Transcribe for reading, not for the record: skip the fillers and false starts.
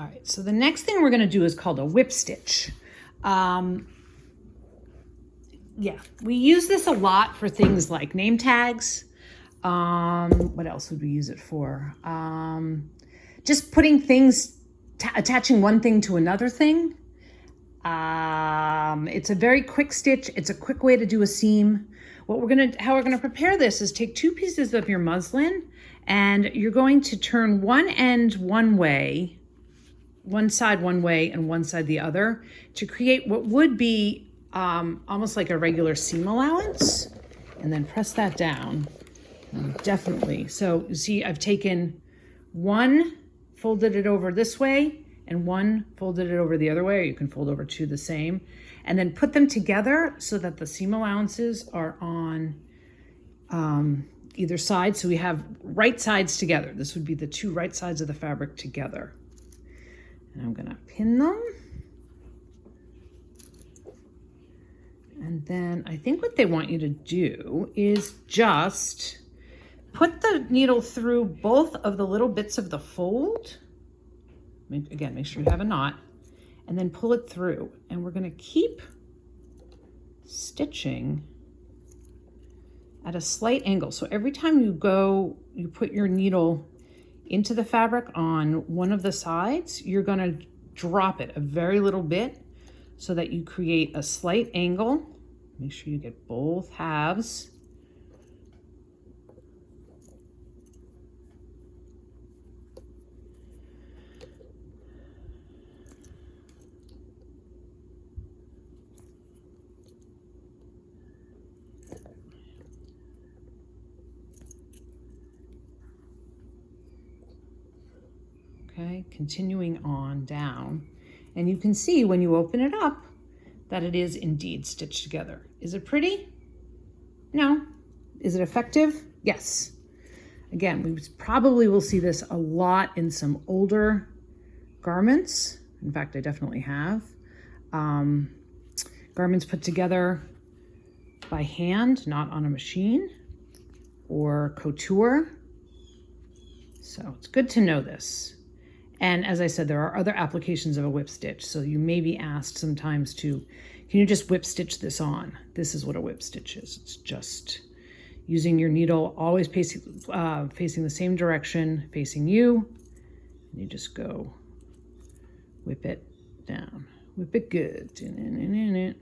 All right, so the next thing we're going to do is called a whip stitch. Yeah, we use this a lot for things like name tags. What else would we use it for? Just putting things, attaching one thing to another thing. It's a very quick stitch. It's a quick way to do a seam. How we're gonna prepare this is take 2 pieces of your muslin, and you're going to turn one end one way, one side one way and one side the other, to create what would be almost like a regular seam allowance, and then press that down. Definitely. So you see, I've taken one, folded it over this way, and one folded it over the other way, or you can fold over 2 the same, and then put them together so that the seam allowances are on either side. So we have right sides together. This would be the 2 right sides of the fabric together. And I'm gonna pin them. And then I think what they want you to do is just put the needle through both of the little bits of the fold. Again, make sure you have a knot, and then pull it through. And we're gonna keep stitching at a slight angle. So every time you put your needle into the fabric on one of the sides, you're gonna drop it a very little bit so that you create a slight angle. Make sure you get both halves. Okay, continuing on down. And you can see when you open it up that it is indeed stitched together. Is it pretty? No. Is it effective? Yes. Again, we probably will see this a lot in some older garments. In fact, I definitely have. Garments put together by hand, not on a machine, or couture. So it's good to know this. And as I said, there are other applications of a whip stitch. So you may be asked sometimes can you just whip stitch this on? This is what a whip stitch is. It's just using your needle, always facing the same direction, facing you. And you just go whip it down. Whip it good. Okay.